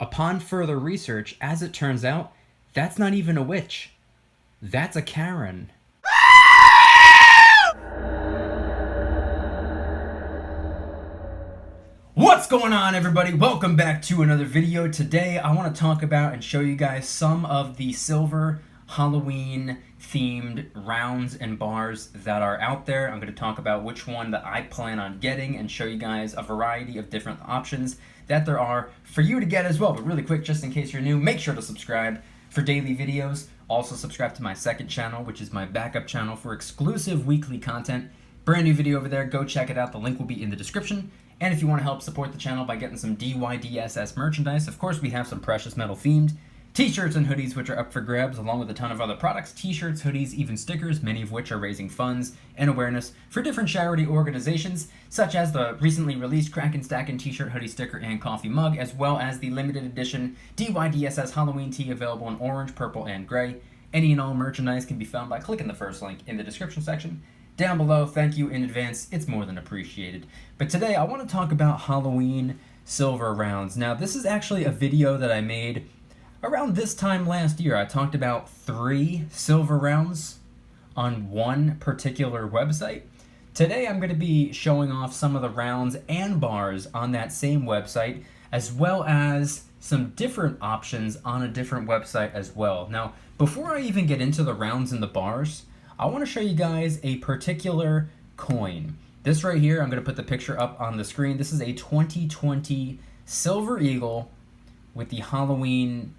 Upon further research, as it turns out, that's not even a witch. That's a Karen. What's going on, everybody? Welcome back to another video. Today I want to talk about and show you guys some of the silver Halloween themed rounds and bars that are out there. I'm going to talk about which one that I plan on getting and show you guys a variety of different options that there are for you to get as well. But really quick, just in case you're new, make sure to subscribe for daily videos. Also subscribe to my second channel, which is my backup channel for exclusive weekly content. Brand new video over there, go check it out. The link will be in the description. And if you want to help support the channel by getting some DYDSS merchandise, of course we have some precious metal themed t-shirts and hoodies which are up for grabs, along with a ton of other products, t-shirts, hoodies, even stickers, many of which are raising funds and awareness for different charity organizations, such as the recently released Kraken Stackin' t-shirt, hoodie, sticker, and coffee mug, as well as the limited edition DYDSS Halloween tee available in orange, purple, and gray. Any and all merchandise can be found by clicking the first link in the description section down below. Thank you in advance, it's more than appreciated. But today I want to talk about Halloween silver rounds. Now this is actually a video that I made around this time last year. I talked about 3 silver rounds on one particular website. Today I'm going to be showing off some of the rounds and bars on that same website, as well as some different options on a different website as well. Now before I even get into the rounds and the bars, I want to show you guys a particular coin. This right here, I'm going to put the picture up on the screen. This is a 2020 Silver Eagle with the Halloween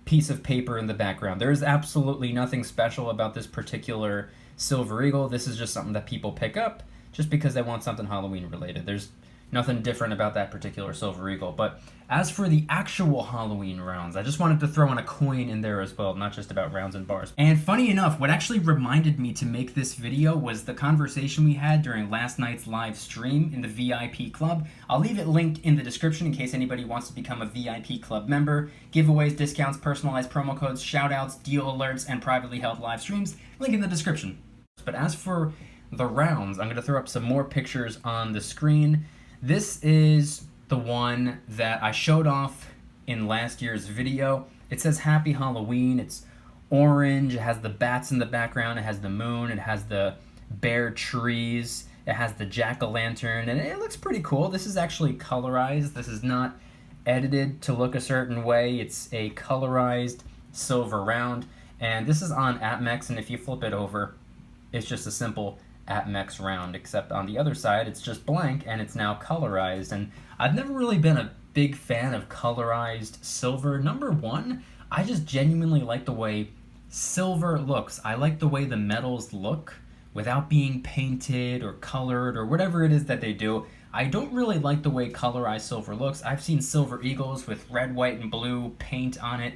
piece of paper in the background. There is absolutely nothing special about this particular Silver Eagle. This is just something that people pick up just because they want something Halloween related. There's nothing different about that particular Silver Eagle. But as for the actual Halloween rounds, I just wanted to throw in a coin in there as well, not just about rounds and bars. And funny enough, what actually reminded me to make this video was the conversation we had during last night's live stream in the VIP club. I'll leave it linked in the description in case anybody wants to become a VIP club member. Giveaways, discounts, personalized promo codes, shoutouts, deal alerts, and privately held live streams. Link in the description. But as for the rounds, I'm going to throw up some more pictures on the screen. This is the one that I showed off in last year's video. It says Happy Halloween. It's orange. It has the bats in the background. It has the moon. It has the bare trees. It has the jack-o'-lantern, and it looks pretty cool. This is actually colorized. This is not edited to look a certain way. It's a colorized silver round, and this is on APMEX, and if you flip it over, it's just a simple APMEX round, except on the other side it's just blank and it's now colorized. And I've never really been a big fan of colorized silver. Number one, I just genuinely like the way silver looks. I like the way the metals look without being painted or colored or whatever it is that they do. I don't really like the way colorized silver looks. I've seen Silver Eagles with red, white, and blue paint on it.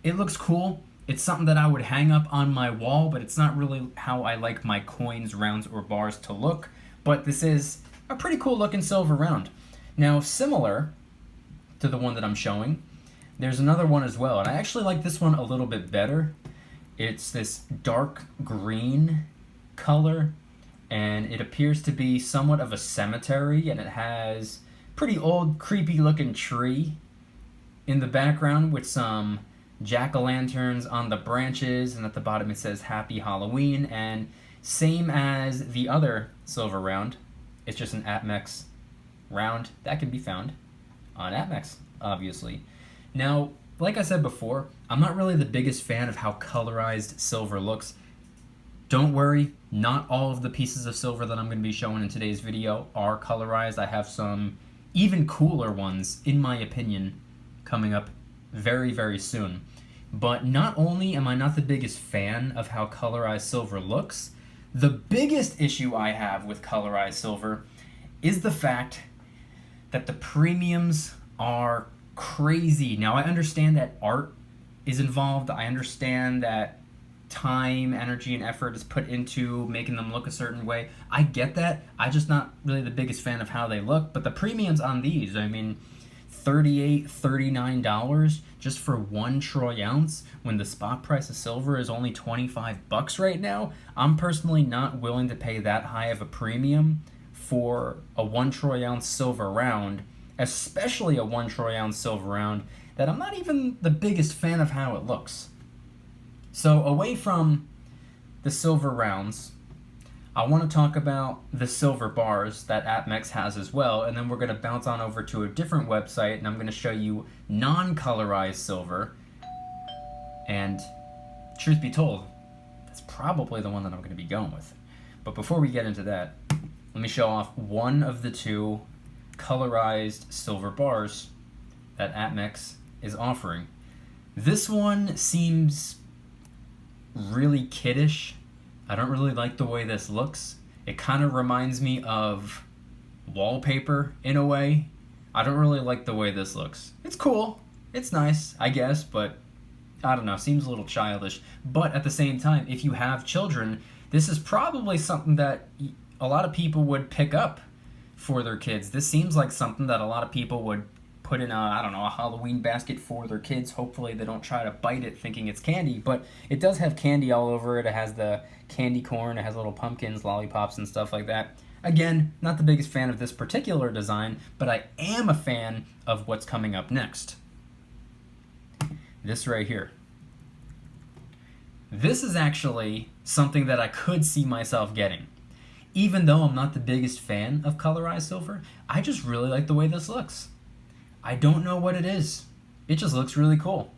It looks cool. It's something that I would hang up on my wall, but it's not really how I like my coins, rounds, or bars to look. But this is a pretty cool looking silver round. Now, similar to the one that I'm showing, there's another one as well, and I actually like this one a little bit better. It's this dark green color, and it appears to be somewhat of a cemetery, and it has pretty old, creepy looking tree in the background with some jack-o'-lanterns on the branches, and at the bottom it says Happy Halloween. And same as the other silver round, it's just an APMEX round that can be found on APMEX, obviously. Now, like I said before, I'm not really the biggest fan of how colorized silver looks. Don't worry, not all of the pieces of silver that I'm going to be showing in today's video are colorized. I have some even cooler ones, in my opinion, coming up very, very soon. But not only am I not the biggest fan of how colorized silver looks, the biggest issue I have with colorized silver is the fact that the premiums are crazy. Now, I understand that art is involved. I understand that time, energy, and effort is put into making them look a certain way. I get that. I'm just not really the biggest fan of how they look. But the premiums on these, I mean, $38, $39 just for 1 troy ounce when the spot price of silver is only 25 bucks right now. I'm personally not willing to pay that high of a premium for a 1 troy ounce silver round especially a 1 troy ounce silver round, that I'm not even the biggest fan of how it looks. So away from the silver rounds, I want to talk about the silver bars that APMEX has as well, and then we're going to bounce on over to a different website, and I'm going to show you non-colorized silver. And truth be told, that's probably the one that I'm going to be going with. But before we get into that, let me show off one of the 2 colorized silver bars that APMEX is offering. This one seems really kiddish. I don't really like the way this looks. It kind of reminds me of wallpaper in a way. I don't really like the way this looks. It's cool. It's nice, I guess, but I don't know, seems a little childish. But at the same time, if you have children, this is probably something that a lot of people would pick up for their kids. This seems like something that a lot of people would put in I don't know, a Halloween basket for their kids. Hopefully they don't try to bite it thinking it's candy, but it does have candy all over it. It has the candy corn, it has little pumpkins, lollipops, and stuff like that. Again, not the biggest fan of this particular design, but I am a fan of what's coming up next. This right here. This is actually something that I could see myself getting. Even though I'm not the biggest fan of colorized silver, I just really like the way this looks. I don't know what it is. It just looks really cool.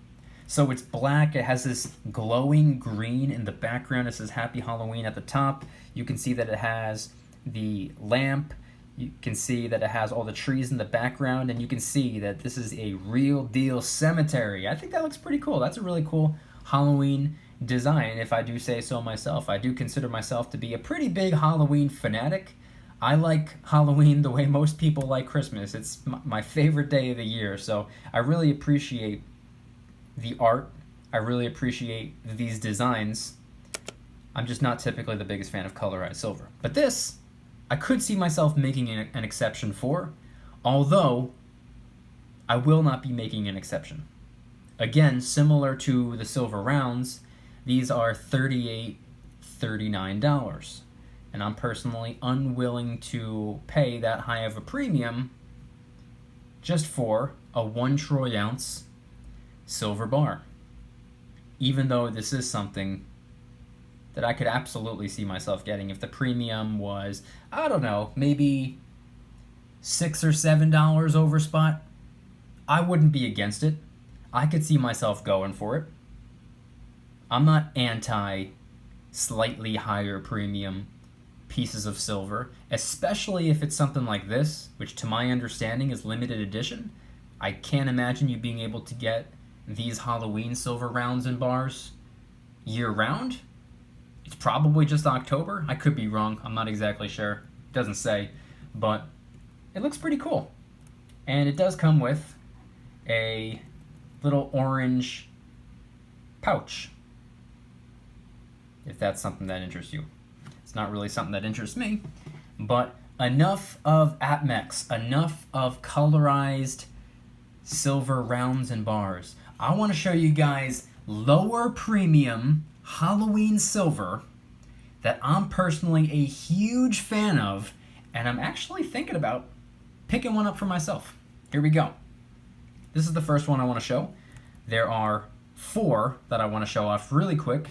So it's black, it has this glowing green in the background. It says Happy Halloween at the top. You can see that it has the lamp. You can see that it has all the trees in the background, and you can see that this is a real deal cemetery. I think that looks pretty cool. That's a really cool Halloween design, if I do say so myself. I do consider myself to be a pretty big Halloween fanatic. I like Halloween the way most people like Christmas. It's my favorite day of the year, so I really appreciate the art. I really appreciate these designs. I'm just not typically the biggest fan of colorized silver. But this, I could see myself making an exception for, although I will not be making an exception. Again, similar to the silver rounds, these are $38, $39. And I'm personally unwilling to pay that high of a premium just for a 1 troy ounce silver bar. Even though this is something that I could absolutely see myself getting if the premium was, I don't know, maybe $6 or $7 over spot. I wouldn't be against it. I could see myself going for it. I'm not anti slightly higher premium pieces of silver, especially if it's something like this, which to my understanding is limited edition. I can't imagine you being able to get these Halloween silver rounds and bars year-round. It's probably just October. I could be wrong. I'm not exactly sure. It doesn't say, but it looks pretty cool. And it does come with a little orange pouch, if that's something that interests you. It's not really something that interests me, but enough of APMEX, enough of colorized silver rounds and bars. I want to show you guys lower premium Halloween silver that I'm personally a huge fan of, and I'm actually thinking about picking one up for myself. Here we go. This is the first one I want to show. There are 4 that I want to show off really quick.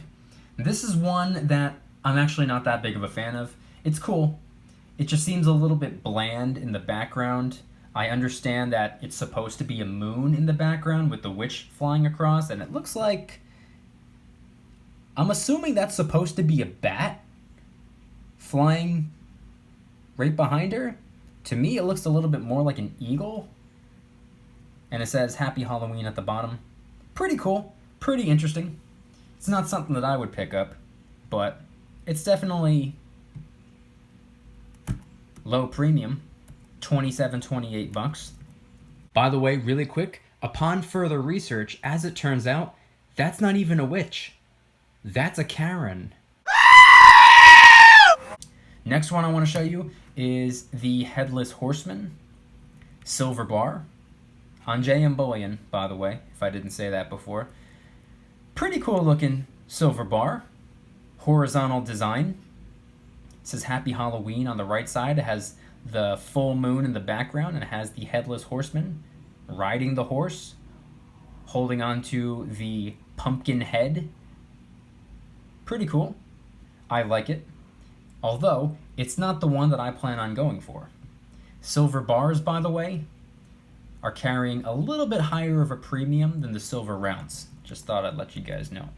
This is one that I'm actually not that big of a fan of. It's cool. It just seems a little bit bland in the background. I understand that it's supposed to be a moon in the background with the witch flying across, and it looks like, I'm assuming that's supposed to be a bat flying right behind her. To me, it looks a little bit more like an eagle. And it says Happy Halloween at the bottom. Pretty cool, pretty interesting. It's not something that I would pick up, but it's definitely low premium, $27, $28. By the way, really quick, upon further research, as it turns out, that's not even a witch. That's a Karen. Next one I want to show you is the Headless Horseman silver bar. On JM Bullion, by the way, if I didn't say that before. Pretty cool looking silver bar. Horizontal design. It says Happy Halloween on the right side. It has the full moon in the background, and it has the headless horseman riding the horse, holding onto the pumpkin head. Pretty cool. I like it. Although, it's not the one that I plan on going for. Silver bars, by the way, are carrying a little bit higher of a premium than the silver rounds. Just thought I'd let you guys know.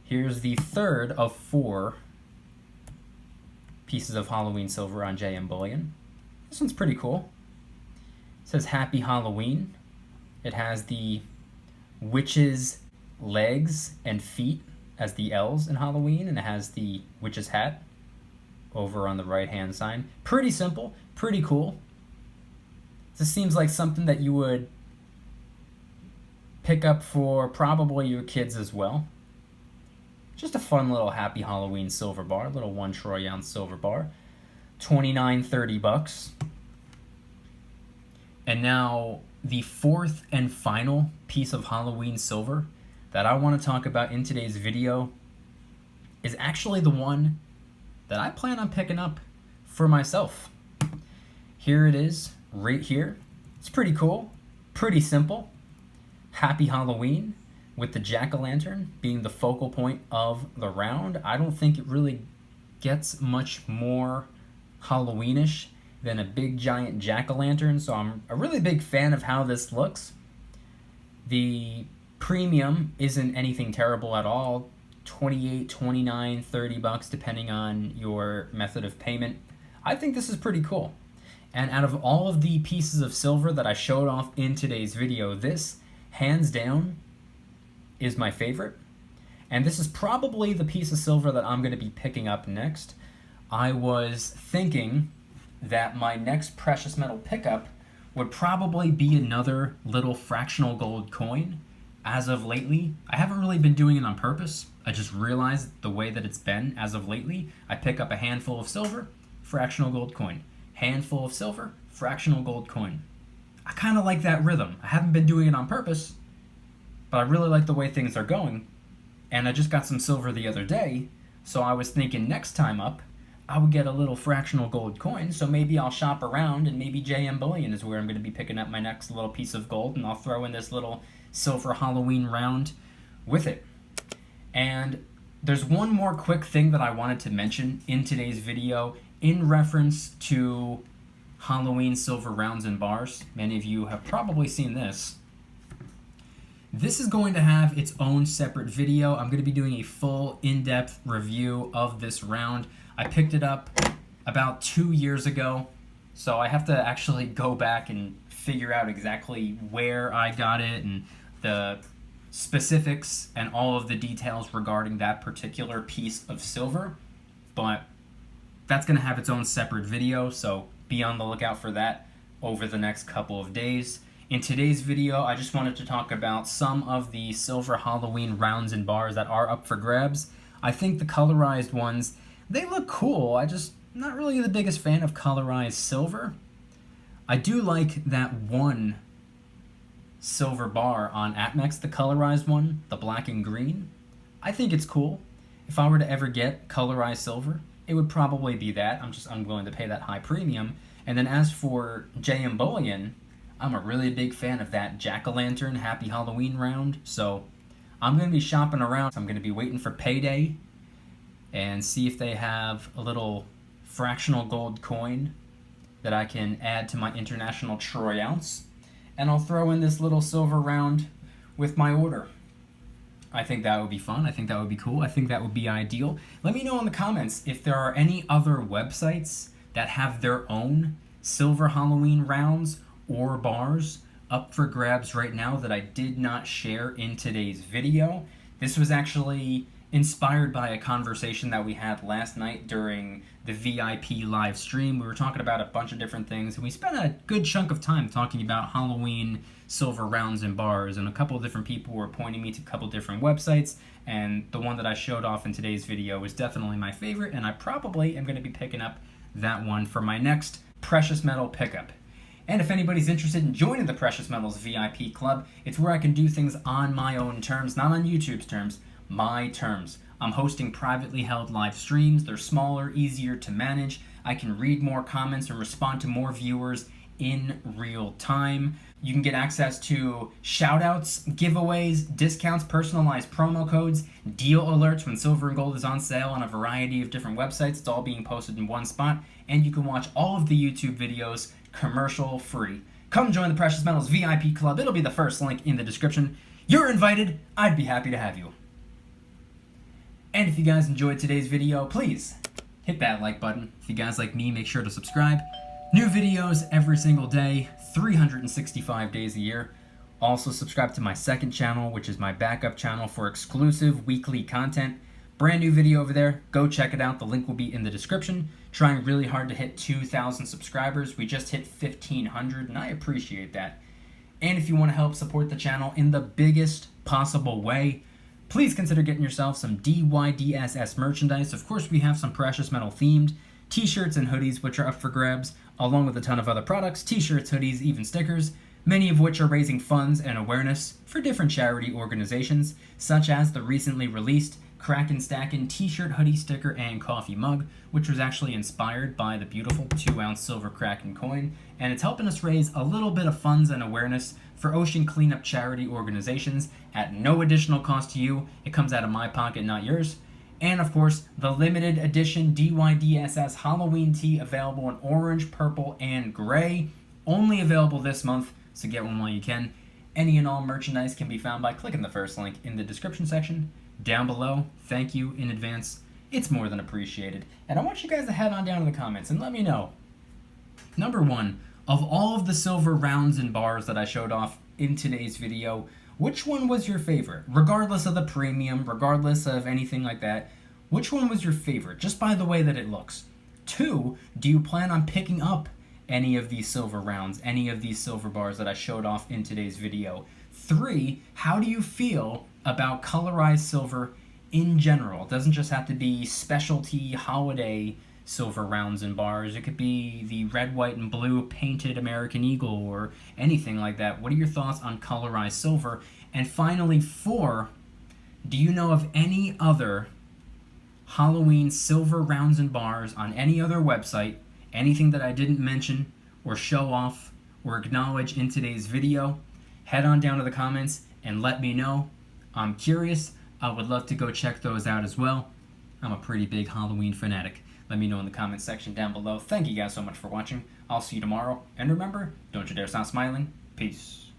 Here's the third of 4 pieces of Halloween silver on JM Bullion. This one's pretty cool. It says Happy Halloween. It has the witch's legs and feet as the L's in Halloween, and it has the witch's hat over on the right-hand side. Pretty simple, pretty cool. This seems like something that you would pick up for probably your kids as well. Just a fun little Happy Halloween silver bar, little 1 troy ounce silver bar. $29.30. And now the 4th and final piece of Halloween silver that I want to talk about in today's video is actually the one that I plan on picking up for myself. Here it is, right here. It's pretty cool, pretty simple. Happy Halloween, with the jack-o'-lantern being the focal point of the round. I don't think it really gets much more Halloweenish than a big giant jack-o'-lantern, so I'm a really big fan of how this looks. The premium isn't anything terrible at all. $28, $29, $30 depending on your method of payment. I think this is pretty cool. And out of all of the pieces of silver that I showed off in today's video, this, hands down, is my favorite. And this is probably the piece of silver that I'm going to be picking up next. I was thinking that my next precious metal pickup would probably be another little fractional gold coin. As of lately, I haven't really been doing it on purpose. I just realized the way that it's been as of lately. I pick up a handful of silver, fractional gold coin. Handful of silver, fractional gold coin. I kind of like that rhythm. I haven't been doing it on purpose, but I really like the way things are going. And I just got some silver the other day, so I was thinking next time up, I would get a little fractional gold coin, so maybe I'll shop around, and maybe JM Bullion is where I'm going to be picking up my next little piece of gold, and I'll throw in this little silver Halloween round with it. And there's one more quick thing that I wanted to mention in today's video in reference to Halloween silver rounds and bars. Many of you have probably seen this. This is going to have its own separate video. I'm going to be doing a full in-depth review of this round. I picked it up about 2 years ago, so I have to actually go back and figure out exactly where I got it and the specifics and all of the details regarding that particular piece of silver. But that's going to have its own separate video, so be on the lookout for that over the next couple of days. In today's video, I just wanted to talk about some of the silver Halloween rounds and bars that are up for grabs. I think the colorized ones, they look cool. I'm not really the biggest fan of colorized silver. I do like that one silver bar on APMEX, the colorized one, the black and green. I think it's cool. If I were to ever get colorized silver, it would probably be that. I'm just unwilling to pay that high premium. And then as for JM Bullion, I'm a really big fan of that jack-o'-lantern Happy Halloween round. So I'm going to be shopping around. I'm going to be waiting for payday and see if they have a little fractional gold coin that I can add to my international troy ounce. And I'll throw in this little silver round with my order. I think that would be fun. I think that would be cool. I think that would be ideal. Let me know in the comments if there are any other websites that have their own silver Halloween rounds or bars up for grabs right now that I did not share in today's video. This was actually inspired by a conversation that we had last night during the VIP live stream. We were talking about a bunch of different things, and we spent a good chunk of time talking about Halloween silver rounds and bars, and a couple of different people were pointing me to a couple different websites, and the one that I showed off in today's video was definitely my favorite, and I probably am going to be picking up that one for my next precious metal pickup. And if anybody's interested in joining the Precious Metals VIP Club, it's where I can do things on my own terms, not on YouTube's terms, my terms. I'm hosting privately held live streams. They're smaller, easier to manage. I can read more comments and respond to more viewers in real time. You can get access to shoutouts, giveaways, discounts, personalized promo codes, deal alerts when silver and gold is on sale on a variety of different websites. It's all being posted in one spot, and you can watch all of the YouTube videos commercial free. Come join the Precious Metals VIP Club. It'll be the first link in the description. You're invited. I'd be happy to have you. And if you guys enjoyed today's video, please hit that like button. If you guys like me, make sure to subscribe. New videos every single day, 365 days a year. Also subscribe to my second channel, which is my backup channel for exclusive weekly content. Brand new video over there. Go check it out. The link will be in the description. Trying really hard to hit 2,000 subscribers. We just hit 1,500, and I appreciate that. And if you want to help support the channel in the biggest possible way, please consider getting yourself some DYDSS merchandise. Of course, we have some precious metal themed t-shirts and hoodies, which are up for grabs, along with a ton of other products, t-shirts, hoodies, even stickers, many of which are raising funds and awareness for different charity organizations, such as the recently released Kraken Stackin' t-shirt, hoodie, sticker, and coffee mug, which was actually inspired by the beautiful 2-ounce silver Kraken coin, and it's helping us raise a little bit of funds and awareness for ocean cleanup charity organizations at no additional cost to you. It comes out of my pocket, not yours. And of course, the limited edition DYDSS Halloween tee available in orange, purple, and gray. Only available this month, so get one while you can. Any and all merchandise can be found by clicking the first link in the description section down below. Thank you in advance. It's more than appreciated. And I want you guys to head on down to the comments and let me know. Number one, of all of the silver rounds and bars that I showed off in today's video, which one was your favorite? Regardless of the premium, regardless of anything like that, which one was your favorite, just by the way that it looks? 2, do you plan on picking up any of these silver rounds, any of these silver bars that I showed off in today's video? 3, how do you feel about colorized silver in general? It doesn't just have to be specialty holiday silver rounds and bars. It could be the red, white, and blue painted American Eagle or anything like that. What are your thoughts on colorized silver? And finally, 4, do you know of any other Halloween silver rounds and bars on any other website, anything that I didn't mention or show off or acknowledge in today's video? Head on down to the comments and let me know. I'm curious. I would love to go check those out as well. I'm a pretty big Halloween fanatic. Let me know in the comments section down below. Thank you guys so much for watching. I'll see you tomorrow. And remember, don't you dare stop smiling. Peace.